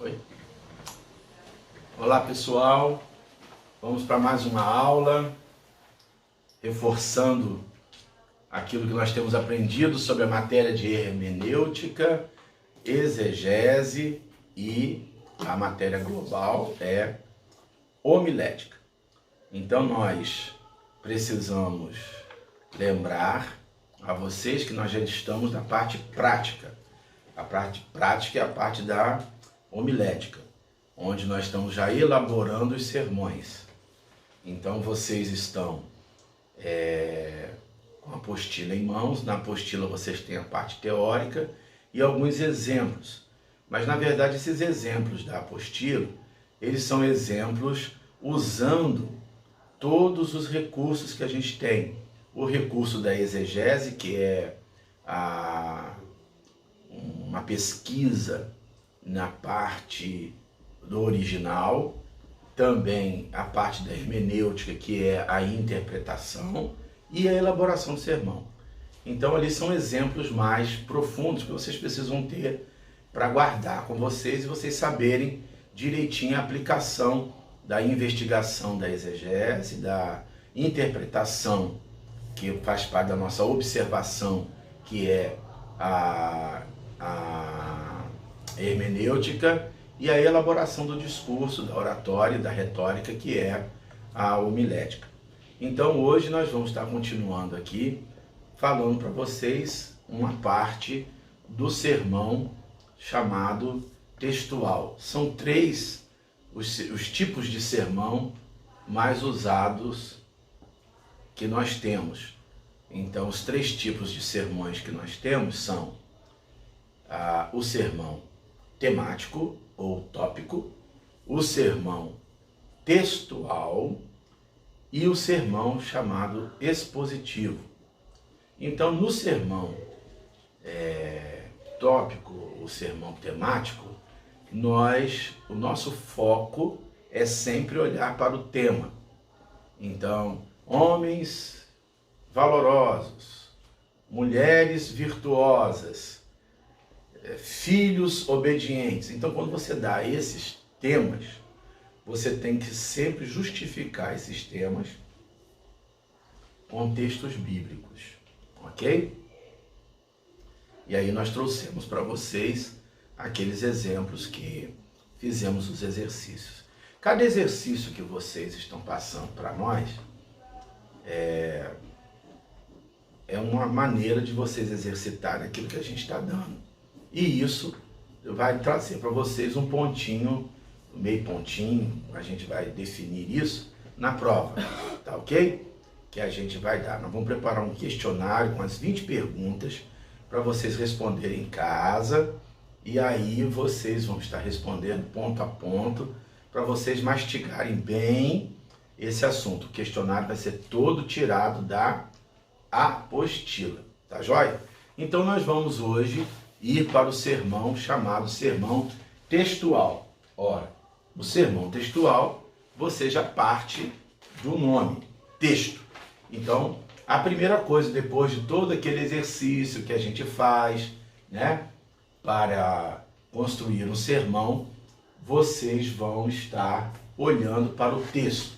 Oi. Olá pessoal, vamos para mais uma aula, reforçando aquilo que nós temos aprendido sobre a matéria de hermenêutica, exegese e a matéria global é homilética. Então nós precisamos lembrar a vocês que nós já estamos na parte prática. A parte prática é a parte da homilética, onde nós estamos já elaborando os sermões. Então vocês estão com a apostila em mãos. Na apostila vocês têm a parte teórica e alguns exemplos. Mas na verdade esses exemplos da apostila, eles são exemplos usando todos os recursos que a gente tem. O recurso da exegese, que é uma pesquisa na parte do original, também a parte da hermenêutica, que é a interpretação, e a elaboração do sermão. Então ali são exemplos mais profundos que vocês precisam ter para guardar com vocês e vocês saberem direitinho a aplicação da investigação da exegese, da interpretação, que faz parte da nossa observação, que é a hermenêutica, e a elaboração do discurso, da oratória e da retórica, que é a homilética. Então hoje nós vamos estar continuando aqui, falando para vocês uma parte do sermão chamado textual. São três os tipos de sermão mais usados que nós temos. Então os três tipos de sermões que nós temos são o sermão temático ou tópico, o sermão textual e o sermão chamado expositivo. Então no sermão tópico, o sermão temático, o nosso foco é sempre olhar para o tema. Então, homens valorosos, mulheres virtuosas, filhos obedientes. Então, quando você dá esses temas, você tem que sempre justificar esses temas com textos bíblicos, ok? E aí nós trouxemos para vocês aqueles exemplos que fizemos os exercícios. Cada exercício que vocês estão passando para nós é uma maneira de vocês exercitarem aquilo que a gente está dando. E isso vai trazer para vocês um pontinho, meio pontinho, a gente vai definir isso na prova, tá ok? Que a gente vai dar. Nós vamos preparar um questionário com as 20 perguntas para vocês responderem em casa, e aí vocês vão estar respondendo ponto a ponto para vocês mastigarem bem esse assunto. O questionário vai ser todo tirado da apostila, tá joia? Então nós vamos hoje ir para o sermão chamado sermão textual. Ora, o sermão textual, você já parte do nome, texto. Então, a primeira coisa, depois de todo aquele exercício que a gente faz, né, para construir um sermão, vocês vão estar olhando para o texto.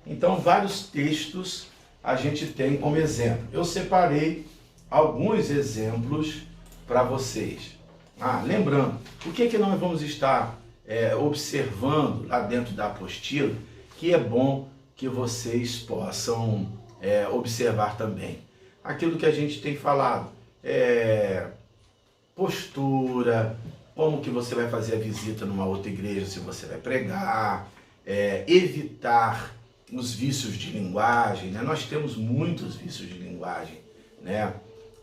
Então, vários textos a gente tem como exemplo. Eu separei alguns exemplos para vocês. Lembrando, o que nós vamos estar observando lá dentro da apostila, que é bom que vocês possam observar também. Aquilo que a gente tem falado, postura, como que você vai fazer a visita numa outra igreja se você vai pregar, evitar os vícios de linguagem, né? Nós temos muitos vícios de linguagem, né?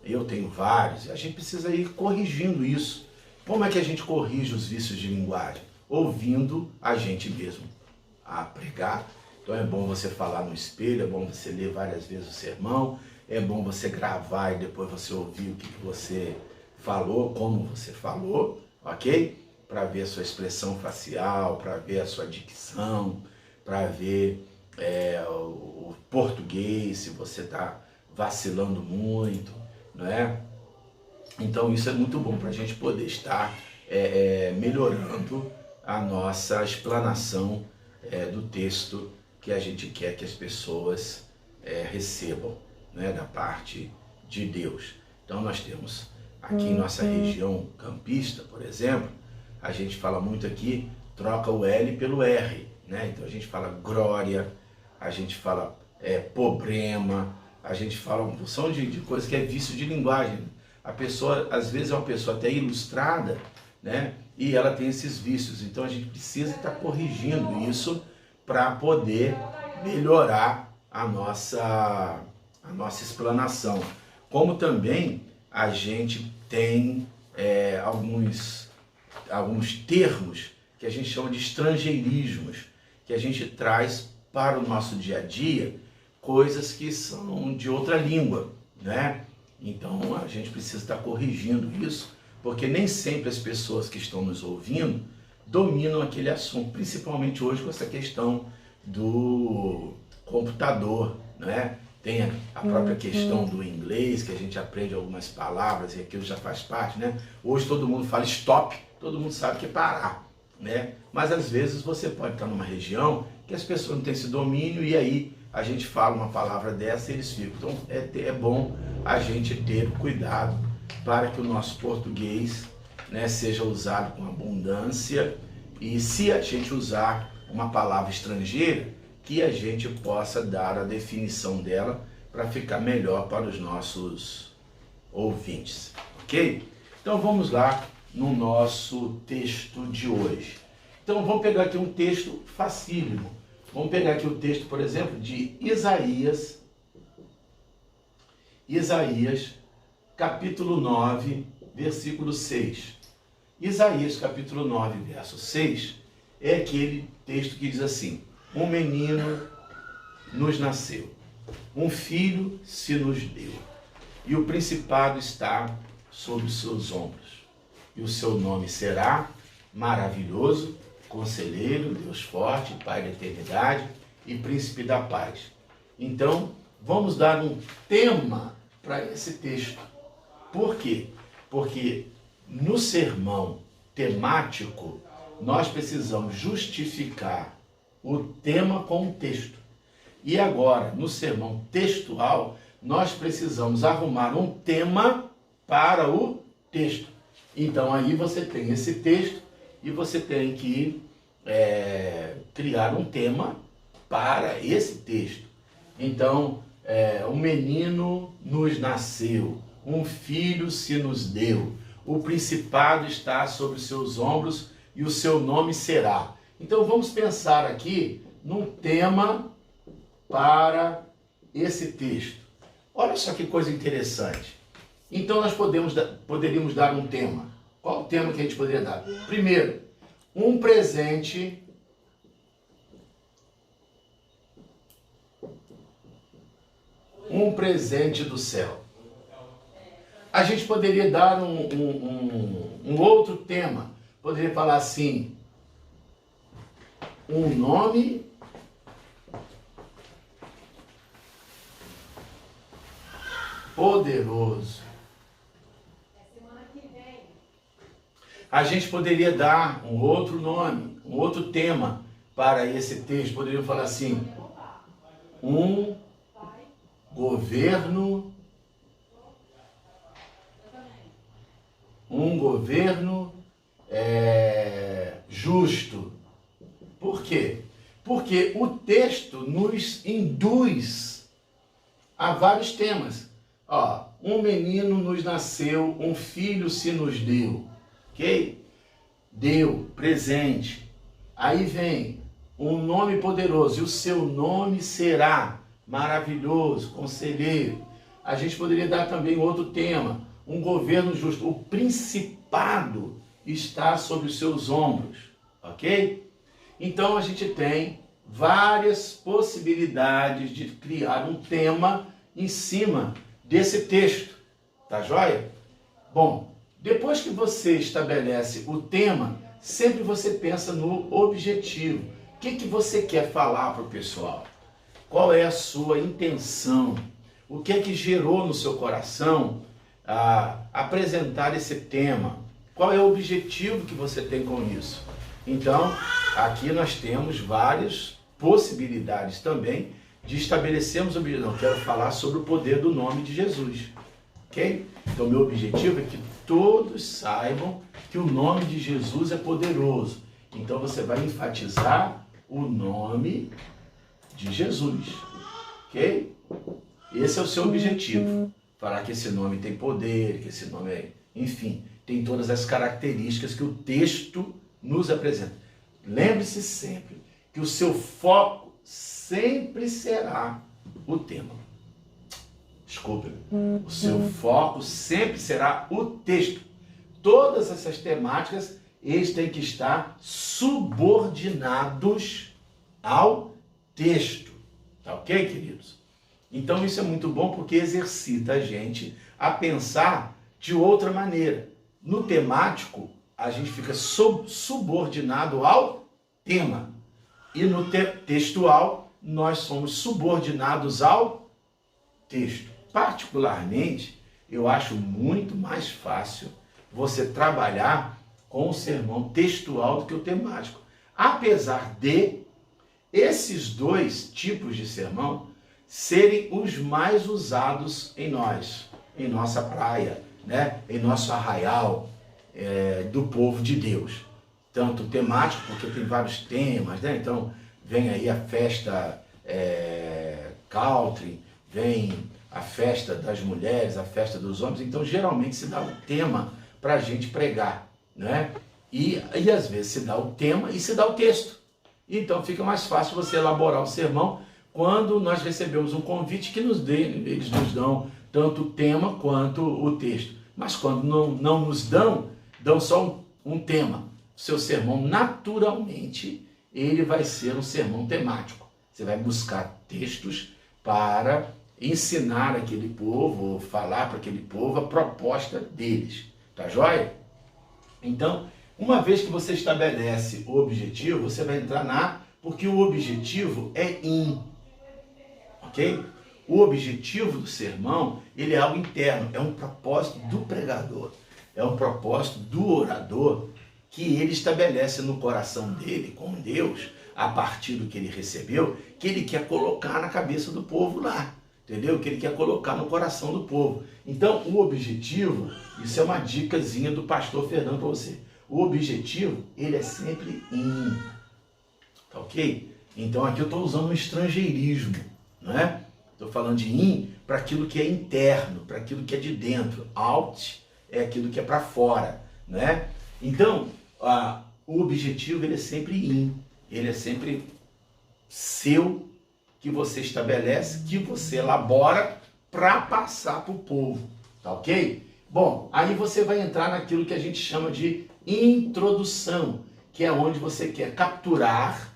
Eu tenho vários, e a gente precisa ir corrigindo isso. Como é que a gente corrige os vícios de linguagem? Ouvindo a gente mesmo a pregar. Então é bom você falar no espelho, é bom você ler várias vezes o sermão, é bom você gravar e depois você ouvir o que você falou, como você falou, ok? Para ver a sua expressão facial, para ver a sua dicção, para ver o português, se você está vacilando muito, não é? Então isso é muito bom para a gente poder estar melhorando a nossa explanação do texto que a gente quer que as pessoas recebam, né, da parte de Deus. Então nós temos aqui em nossa região campista, por exemplo, a gente fala muito aqui, troca o L pelo R, né? Então a gente fala glória, a gente fala problema, a gente fala uma porção de coisas que é vício de linguagem. A pessoa, às vezes, é uma pessoa até ilustrada, né? E ela tem esses vícios. Então a gente precisa estar corrigindo isso para poder melhorar a nossa explanação. Como também a gente tem alguns termos que a gente chama de estrangeirismos, que a gente traz para o nosso dia a dia coisas que são de outra língua, né? Então a gente precisa estar corrigindo isso, porque nem sempre as pessoas que estão nos ouvindo dominam aquele assunto, principalmente hoje com essa questão do computador, né? Tem a própria questão do inglês, que a gente aprende algumas palavras e aquilo já faz parte, né? Hoje todo mundo fala stop, todo mundo sabe que é parar, né? Mas às vezes você pode estar numa região que as pessoas não têm esse domínio e aí a gente fala uma palavra dessa e eles ficam. Então é bom a gente ter cuidado para que o nosso português, né, seja usado com abundância, e se a gente usar uma palavra estrangeira, que a gente possa dar a definição dela para ficar melhor para os nossos ouvintes, ok? Então vamos lá no nosso texto de hoje. Então vamos pegar aqui um texto facílimo. Vamos pegar aqui o texto, por exemplo, de Isaías, capítulo 9, versículo 6. Isaías, capítulo 9, verso 6, é aquele texto que diz assim: um menino nos nasceu, um filho se nos deu, e o principado está sobre os seus ombros. E o seu nome será Maravilhoso, Conselheiro, Deus Forte, Pai da Eternidade e Príncipe da Paz. Então, vamos dar um tema para esse texto. Por quê? Porque no sermão temático, nós precisamos justificar o tema com o texto. E agora, no sermão textual, nós precisamos arrumar um tema para o texto. Então, aí você tem esse texto e você tem que criar um tema para esse texto. Então, um menino nos nasceu, um filho se nos deu, o principado está sobre os seus ombros e o seu nome será. Então vamos pensar aqui num tema para esse texto. Olha só que coisa interessante. Então nós poderíamos dar um tema. Qual o tema que a gente poderia dar? Primeiro, um presente do céu. A gente poderia dar um outro tema. Poderia falar assim: um nome poderoso. A gente poderia dar um outro nome, um outro tema para esse texto. Poderia falar assim: um governo justo. Por quê? Porque o texto nos induz a vários temas. Ó, um menino nos nasceu, um filho se nos deu. Ok? Deu, presente. Aí vem um nome poderoso, e o seu nome será Maravilhoso, Conselheiro. A gente poderia dar também outro tema: um governo justo. O principado está sobre os seus ombros, ok? Então a gente tem várias possibilidades de criar um tema em cima desse texto, tá joia? Bom, depois que você estabelece o tema, sempre você pensa no objetivo. O que você quer falar para o pessoal? Qual é a sua intenção? O que é que gerou no seu coração a apresentar esse tema? Qual é o objetivo que você tem com isso? Então, aqui nós temos várias possibilidades também de estabelecermos o objetivo. Não, quero falar sobre o poder do nome de Jesus, ok? Então, meu objetivo é que todos saibam que o nome de Jesus é poderoso. Então, você vai enfatizar o nome de Jesus, ok? Esse é o seu objetivo. Falar que esse nome tem poder, que esse nome é... Enfim, tem todas as características que o texto nos apresenta. Lembre-se sempre que o seu foco sempre será o tema. Desculpe. O seu foco sempre será o texto. Todas essas temáticas, eles têm que estar subordinados ao texto. Tá ok, queridos? Então isso é muito bom porque exercita a gente a pensar de outra maneira. No temático, a gente fica subordinado ao tema. E no textual, nós somos subordinados ao texto. Particularmente, eu acho muito mais fácil você trabalhar com o sermão textual do que o temático. Apesar de esses dois tipos de sermão serem os mais usados em nós, em nossa praia, né? Em nosso arraial do povo de Deus. Tanto temático, porque tem vários temas, né? Então, vem aí a festa country, vem a festa das mulheres, a festa dos homens. Então, geralmente se dá um tema para a gente pregar, né? E às vezes se dá o tema e se dá o texto. Então, fica mais fácil você elaborar o sermão quando nós recebemos um convite que eles nos dão tanto o tema quanto o texto. Mas quando não nos dão só um tema. O seu sermão, naturalmente, ele vai ser um sermão temático. Você vai buscar textos para ensinar aquele povo, ou falar para aquele povo a proposta deles. Tá joia? Então, uma vez que você estabelece o objetivo, você vai entrar porque o objetivo é ok? O objetivo do sermão, ele é algo interno, é um propósito do pregador, é um propósito do orador que ele estabelece no coração dele, com Deus, a partir do que ele recebeu, que ele quer colocar na cabeça do povo lá, entendeu? Que ele quer colocar no coração do povo. Então, o objetivo, isso é uma dicasinha do pastor Fernando para você. O objetivo, ele é sempre tá ok? Então, aqui eu estou usando um estrangeirismo, não é? Estou falando de para aquilo que é interno, para aquilo que é de dentro. Out é aquilo que é para fora, né? Então, o objetivo ele é sempre ele é sempre seu, que você estabelece, que você elabora para passar para o povo, tá ok? Bom, aí você vai entrar naquilo que a gente chama de introdução, que é onde você quer capturar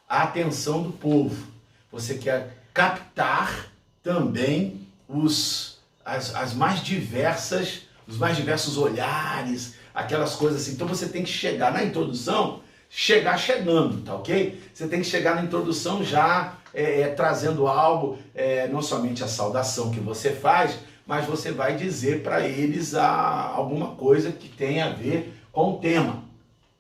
a atenção do povo. Você quer captar também os mais diversos olhares, aquelas coisas assim. Então você tem que chegar na introdução, chegando, tá ok? Você tem que chegar na introdução já trazendo algo, não somente a saudação que você faz, mas você vai dizer para eles alguma coisa que tenha a ver com o tema,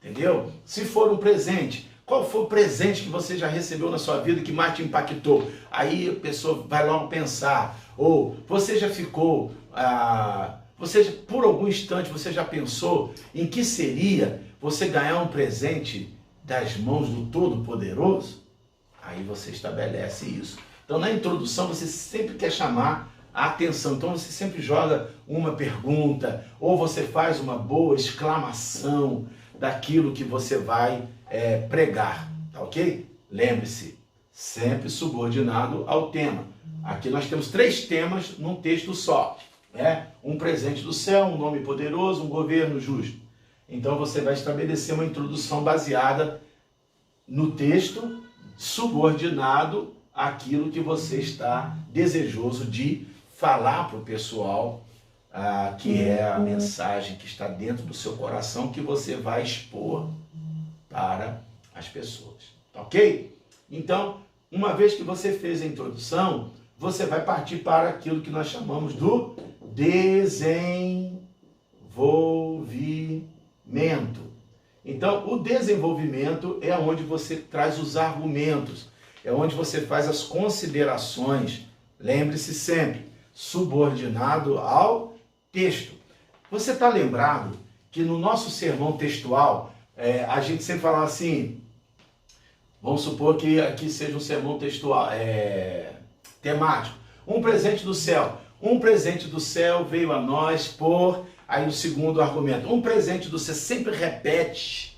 entendeu? Se for um presente, qual foi o presente que você já recebeu na sua vida que mais te impactou? Aí a pessoa vai logo pensar. Ou você já ficou, por algum instante você já pensou em que seria você ganhar um presente das mãos do Todo-Poderoso? Aí você estabelece isso. Então na introdução você sempre quer chamar a atenção. Então você sempre joga uma pergunta ou você faz uma boa exclamação daquilo que você vai pregar, tá ok? Lembre-se, sempre subordinado ao tema. Aqui nós temos 3 temas num texto só. Um presente do céu, um nome poderoso, um governo justo. Então você vai estabelecer uma introdução baseada no texto, subordinado àquilo que você está desejoso de falar para o pessoal, que é a mensagem que está dentro do seu coração, que você vai expor para as pessoas, ok? Então, uma vez que você fez a introdução, você vai partir para aquilo que nós chamamos do desenvolvimento. Então, o desenvolvimento é onde você traz os argumentos, é onde você faz as considerações. Lembre-se sempre, subordinado ao texto. Você está lembrado que no nosso sermão textual, a gente sempre falava assim, vamos supor que aqui seja um sermão textual, temático. Um presente do céu. Um presente do céu veio a nós por... Aí o segundo argumento. Um presente do céu sempre repete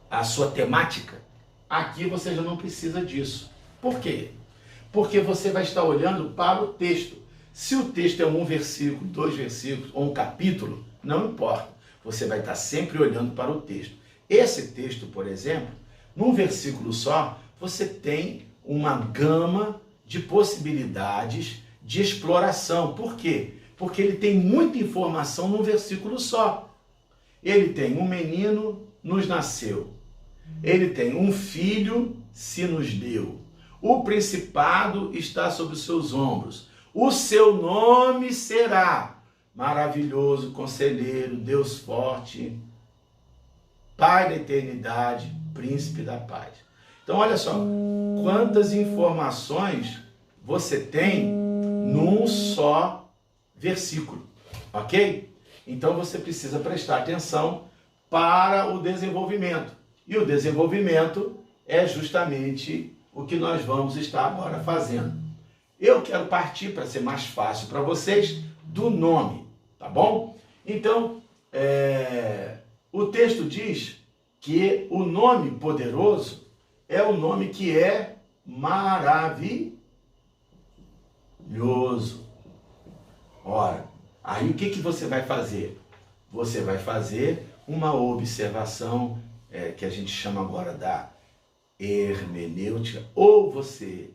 a sua temática. Aqui você já não precisa disso. Por quê? Porque você vai estar olhando para o texto. Se o texto é um versículo, 2 versículos ou um capítulo, não importa. Você vai estar sempre olhando para o texto. Esse texto, por exemplo, num versículo só, você tem uma gama de possibilidades de exploração. Por quê? Porque ele tem muita informação num versículo só. Ele tem um menino nos nasceu. Ele tem um filho se nos deu. O principado está sobre os seus ombros. O seu nome será Maravilhoso, Conselheiro, Deus Forte, Pai da Eternidade, Príncipe da Paz. Então, olha só, quantas informações você tem num só versículo, ok? Então, você precisa prestar atenção para o desenvolvimento. E o desenvolvimento é justamente o que nós vamos estar agora fazendo. Eu quero partir, para ser mais fácil para vocês, do nome, tá bom? Então, o texto diz que o nome poderoso é o nome que é maravilhoso. Ora, aí o que você vai fazer? Você vai fazer uma observação que a gente chama agora da hermenêutica, ou você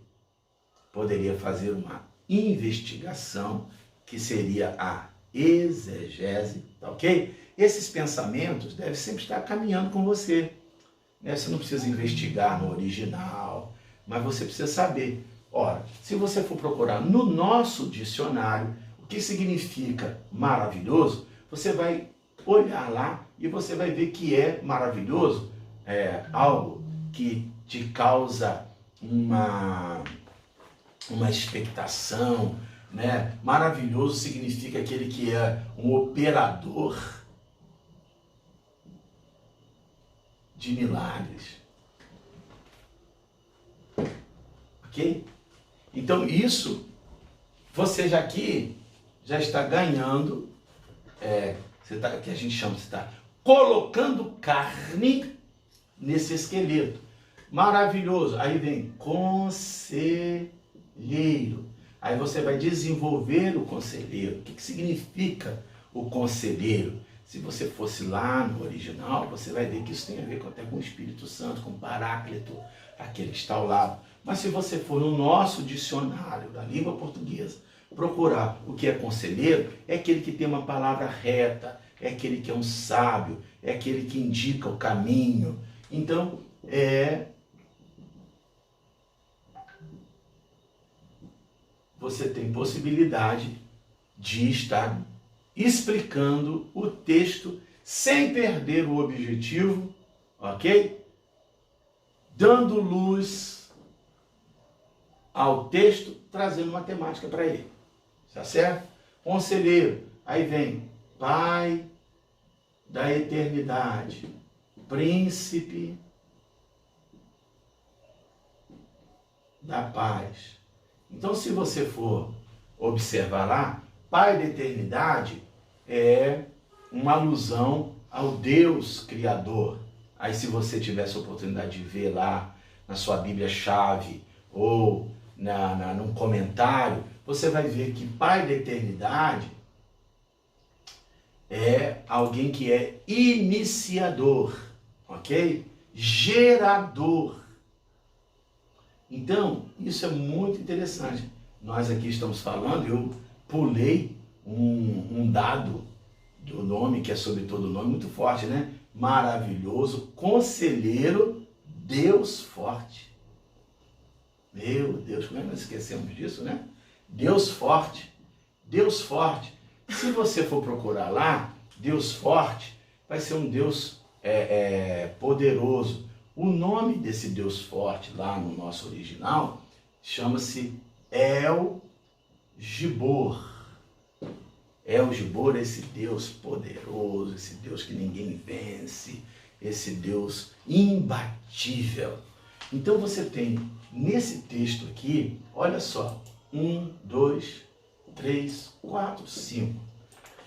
poderia fazer uma investigação, que seria a exegese, tá ok? Esses pensamentos devem sempre estar caminhando com você. Você não precisa investigar no original, mas você precisa saber. Ora, se você for procurar no nosso dicionário o que significa maravilhoso, você vai olhar lá e você vai ver que é maravilhoso, algo que te causa uma expectação, né? Maravilhoso significa aquele que é um operador de milagres. Ok? Então isso, você já aqui já está ganhando, que a gente chama, você está colocando carne nesse esqueleto. Maravilhoso. Aí vem conselheiro. Aí você vai desenvolver o conselheiro. O que significa o conselheiro? Se você fosse lá no original, você vai ver que isso tem a ver até com o Espírito Santo, com o Paráclito, aquele que está ao lado. Mas se você for no nosso dicionário da língua portuguesa, procurar o que é conselheiro, é aquele que tem uma palavra reta, é aquele que é um sábio, é aquele que indica o caminho. Então, você tem possibilidade de estar explicando o texto sem perder o objetivo, ok? Dando luz ao texto, trazendo uma temática para ele, tá certo? Conselheiro, aí vem Pai da Eternidade, Príncipe da Paz. Então, se você for observar lá, Pai da Eternidade é uma alusão ao Deus Criador. Aí, se você tivesse a oportunidade de ver lá na sua Bíblia-chave ou num comentário, você vai ver que Pai da Eternidade é alguém que é iniciador, ok? Gerador. Então, isso é muito interessante. Nós aqui estamos falando, eu pulei um dado do nome, que é sobre todo nome, muito forte, né? Maravilhoso, Conselheiro, Deus Forte. Meu Deus, como é que nós esquecemos disso, né? Deus Forte. Deus Forte. Se você for procurar lá, Deus Forte vai ser um Deus poderoso. O nome desse Deus forte lá no nosso original chama-se El Gibor. El Gibor é esse Deus poderoso, esse Deus que ninguém vence, esse Deus imbatível. Então você tem nesse texto aqui, olha só, 1, 2, 3, 4, 5.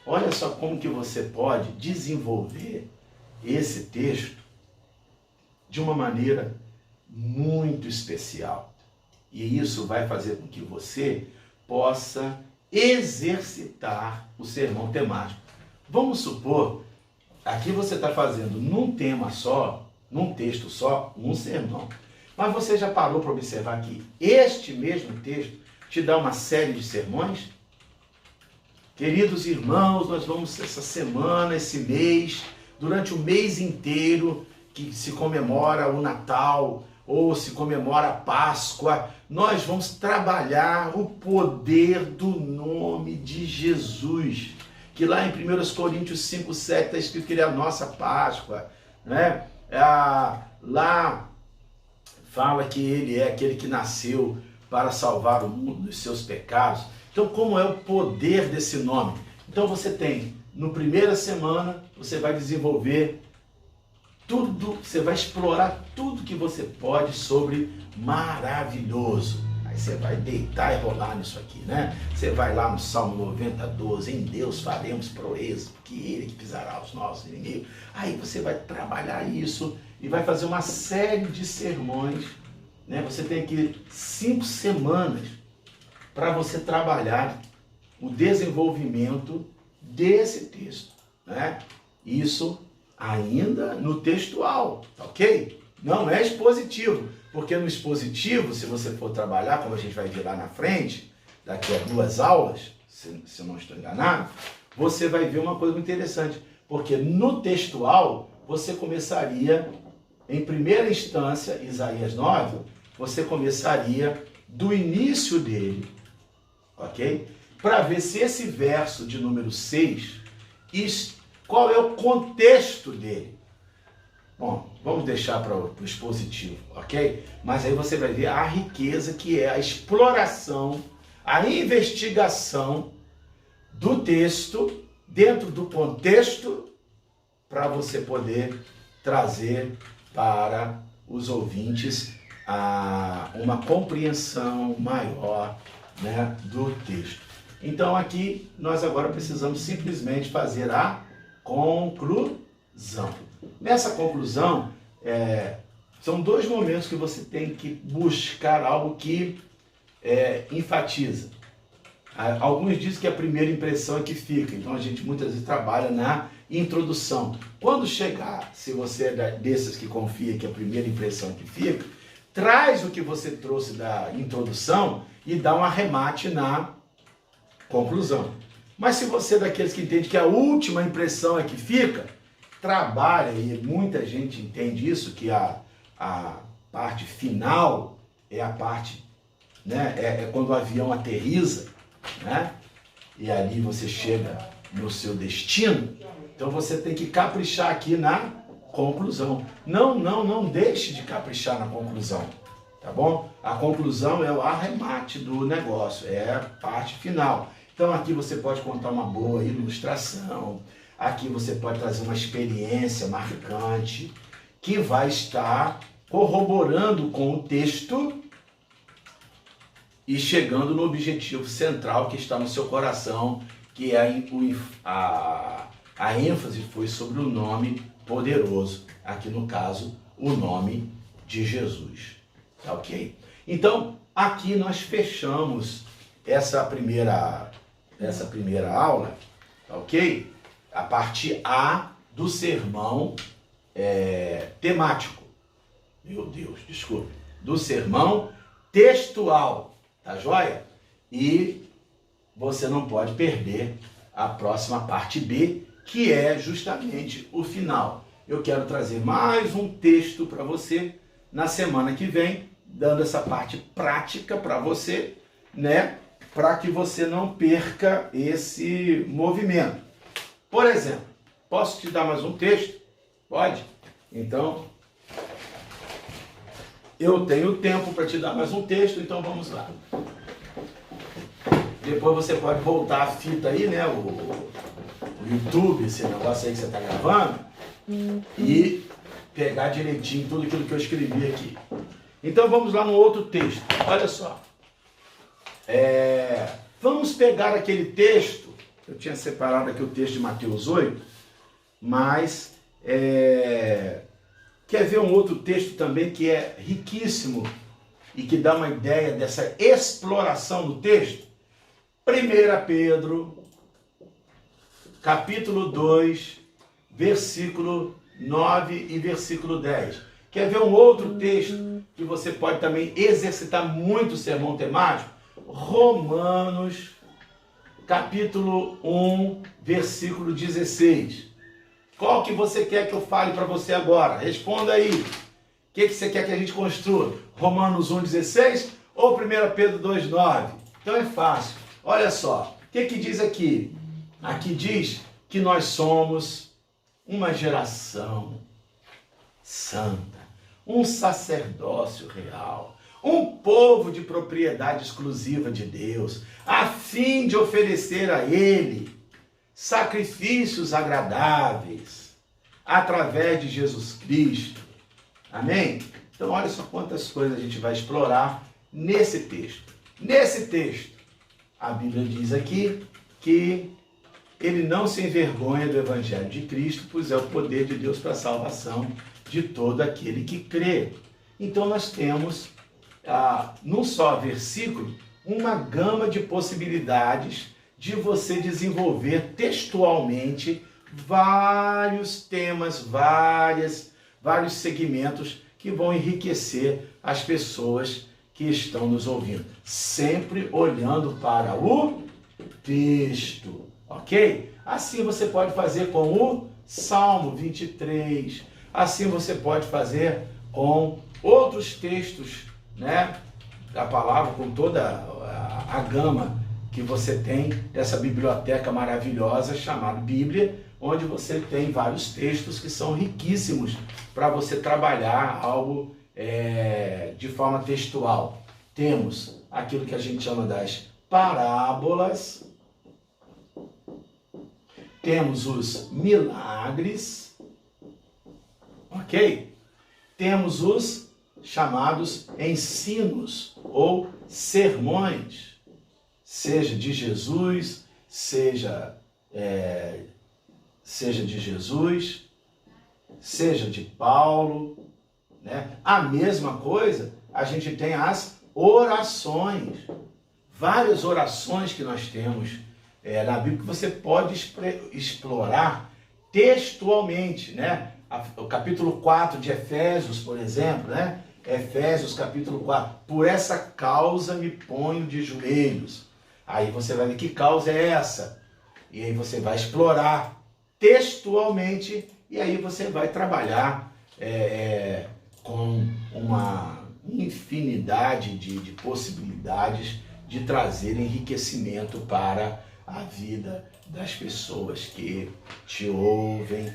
Olha só como que você pode desenvolver esse texto de uma maneira muito especial. E isso vai fazer com que você possa exercitar o sermão temático. Vamos supor, aqui você está fazendo num tema só, num texto só, um sermão. Mas você já parou para observar que este mesmo texto te dá uma série de sermões? Queridos irmãos, nós vamos essa semana, esse mês, durante o mês inteiro que se comemora o Natal ou se comemora a Páscoa, nós vamos trabalhar o poder do nome de Jesus. Que lá em 1 Coríntios 5:7 está escrito que ele é a nossa Páscoa, né? Lá fala que ele é aquele que nasceu para salvar o mundo dos seus pecados. Então, como é o poder desse nome? Então você tem, no primeira semana, você vai desenvolver tudo, você vai explorar tudo que você pode sobre maravilhoso. Aí você vai deitar e rolar nisso aqui, né? Você vai lá no Salmo 90:12, em Deus faremos proezas, porque Ele que pisará os nossos inimigos. Aí você vai trabalhar isso e vai fazer uma série de sermões, né? Você tem aqui 5 semanas para você trabalhar o desenvolvimento desse texto, né? Isso ainda no textual, tá ok? Não é expositivo, porque no expositivo, se você for trabalhar, como a gente vai ver lá na frente, daqui a 2 aulas, se eu não estou enganado, você vai ver uma coisa muito interessante, porque no textual, você começaria, em primeira instância, Isaías 9, você começaria do início dele, ok? Para ver se esse verso de número 6, qual é o contexto dele. Bom, vamos deixar para o expositivo, ok? Mas aí você vai ver a riqueza que é a exploração, a investigação do texto dentro do contexto para você poder trazer para os ouvintes uma compreensão maior, né, do texto. Então aqui nós agora precisamos simplesmente fazer a conclusão. Nessa conclusão, são 2 momentos que você tem que buscar algo que enfatiza. Alguns dizem que a primeira impressão é que fica, então a gente muitas vezes trabalha na introdução. Quando chegar, se você é desses que confia que a primeira impressão é que fica, traz o que você trouxe da introdução e dá um arremate na conclusão. Mas se você é daqueles que entende que a última impressão é que fica, trabalha, e muita gente entende isso, que a parte final é a parte, né, é quando o avião aterriza, né, e ali você chega no seu destino. Então você tem que caprichar aqui na conclusão. Não deixe de caprichar na conclusão, tá bom? A conclusão é o arremate do negócio, é a parte final. Então aqui você pode contar uma boa ilustração, aqui você pode trazer uma experiência marcante que vai estar corroborando com o texto e chegando no objetivo central que está no seu coração, que é a ênfase foi sobre o nome poderoso, aqui no caso, o nome de Jesus, tá ok? Então, aqui nós fechamos essa primeira aula, tá ok? A parte A do sermão temático, meu Deus, desculpe, do sermão textual, tá joia? E você não pode perder a próxima parte B, que é justamente o final. Eu quero trazer mais um texto para você na semana que vem, dando essa parte prática para você, né? Para que você não perca esse movimento. Por exemplo, posso te dar mais um texto? Pode? Então, eu tenho tempo para te dar mais um texto, então vamos lá. Depois você pode voltar a fita aí, né? O YouTube, esse negócio aí que você está gravando, e pegar direitinho tudo aquilo que eu escrevi aqui. Então vamos lá no outro texto. Olha só. Vamos pegar aquele texto. Eu tinha separado aqui o texto de Mateus 8, mas quer ver um outro texto também que é riquíssimo e que dá uma ideia dessa exploração do texto? 1 Pedro, capítulo 2, versículo 9 e versículo 10. Quer ver um outro texto que você pode também exercitar muito o sermão temático? Romanos, capítulo 1, versículo 16. Qual que você quer que eu fale para você agora? Responda aí. O que você quer que a gente construa? Romanos 1, 16 ou 1 Pedro 2, 9? Então é fácil. Olha só. O que diz aqui? Aqui diz que nós somos uma geração santa, um sacerdócio real, um povo de propriedade exclusiva de Deus, a fim de oferecer a Ele sacrifícios agradáveis, através de Jesus Cristo. Amém? Então olha só quantas coisas a gente vai explorar nesse texto. Nesse texto, a Bíblia diz aqui que ele não se envergonha do Evangelho de Cristo, pois é o poder de Deus para a salvação de todo aquele que crê. Então nós temos, num só versículo, uma gama de possibilidades de você desenvolver textualmente vários temas, vários segmentos que vão enriquecer as pessoas que estão nos ouvindo. Sempre olhando para o texto, ok? Assim você pode fazer com o Salmo 23, assim você pode fazer com outros textos, né, da palavra, com toda a gama que você tem dessa biblioteca maravilhosa chamada Bíblia, onde você tem vários textos que são riquíssimos para você trabalhar algo de forma textual. Temos aquilo que a gente chama das parábolas, temos os milagres, ok? Temos os chamados ensinos ou sermões, seja de Jesus, seja de Jesus, seja de Paulo, né? A mesma coisa, a gente tem as orações, várias orações que nós temos na Bíblia que você pode explorar textualmente, né? O capítulo 4 de Efésios, por exemplo, né? Efésios capítulo 4, por essa causa me ponho de joelhos. Aí você vai ver que causa é essa. E aí você vai explorar textualmente e aí você vai trabalhar com uma infinidade de possibilidades de trazer enriquecimento para a vida das pessoas que te ouvem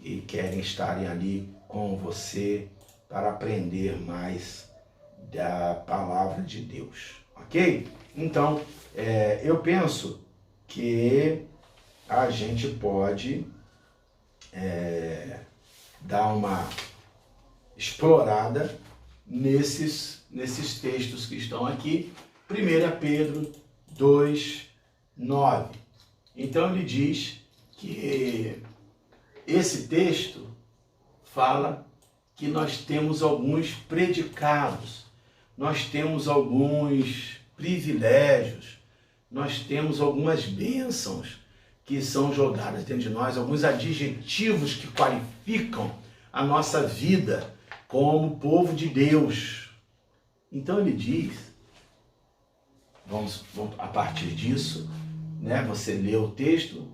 e querem estarem ali com você para aprender mais da palavra de Deus, ok? Então, eu penso que a gente pode dar uma explorada nesses textos que estão aqui. 1 Pedro 2, 9. Então ele diz que esse texto fala que nós temos alguns predicados, nós temos alguns privilégios, nós temos algumas bênçãos que são jogadas dentro de nós, alguns adjetivos que qualificam a nossa vida como povo de Deus. Então ele diz, vamos a partir disso, né? Você lê o texto,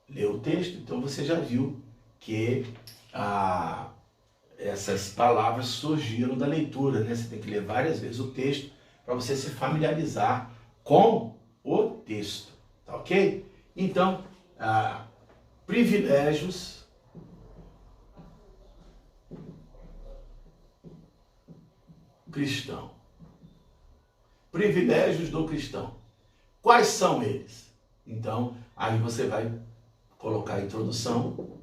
então você já viu que essas palavras surgiram da leitura, né? Você tem que ler várias vezes o texto para você se familiarizar com o texto, tá ok? Então, privilégios, cristão. Privilégios do cristão. Quais são eles? Então, aí você vai colocar a introdução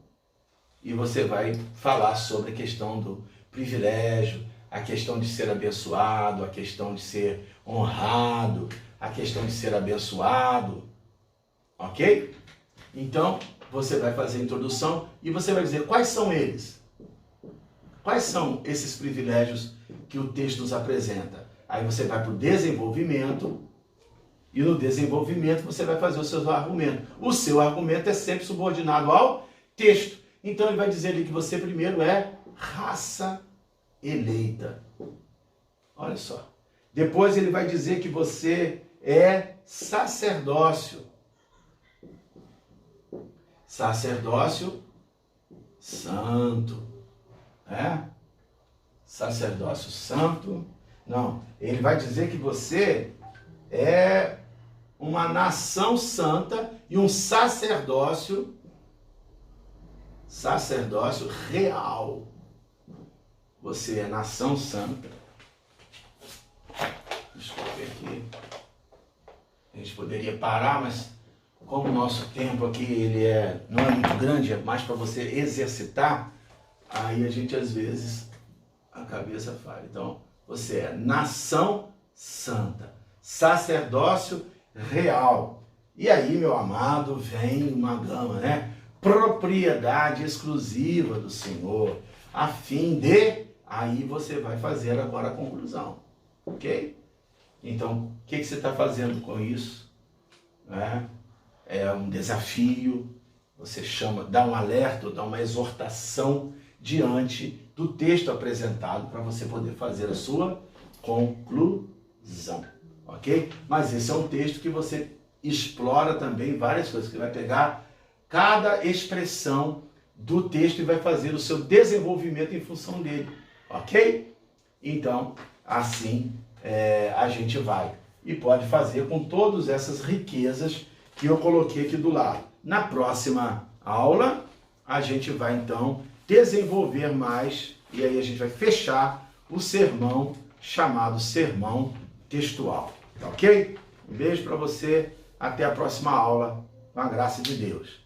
e você vai falar sobre a questão do privilégio, a questão de ser abençoado, a questão de ser honrado, a questão de ser abençoado, ok? Então, você vai fazer a introdução e você vai dizer quais são eles. Quais são esses privilégios que o texto nos apresenta? Aí você vai para o desenvolvimento e no desenvolvimento você vai fazer o seu argumento. O seu argumento é sempre subordinado ao texto. Então ele vai dizer ali que você primeiro é raça eleita. Olha só. Depois ele vai dizer que você é sacerdócio. Sacerdócio santo. Sacerdócio santo. Não, ele vai dizer que você é uma nação santa e um sacerdócio real. Você é nação santa. Desculpe aqui. A gente poderia parar, mas como o nosso tempo aqui não é muito grande, é mais para você exercitar, aí a gente às vezes a cabeça falha. Então, você é nação santa, sacerdócio real. E aí, meu amado, vem uma gama, né? Propriedade exclusiva do Senhor, a fim de... Aí você vai fazer agora a conclusão, ok? Então, o que você está fazendo com isso? É um desafio, você dá um alerta, dá uma exortação diante do texto apresentado para você poder fazer a sua conclusão, ok? Mas esse é um texto que você explora também várias coisas, que vai pegar cada expressão do texto e vai fazer o seu desenvolvimento em função dele, ok? Então, assim a gente vai e pode fazer com todas essas riquezas que eu coloquei aqui do lado. Na próxima aula, a gente vai então desenvolver mais e aí a gente vai fechar o sermão chamado sermão textual, tá ok? Um beijo para você, até a próxima aula, com a graça de Deus.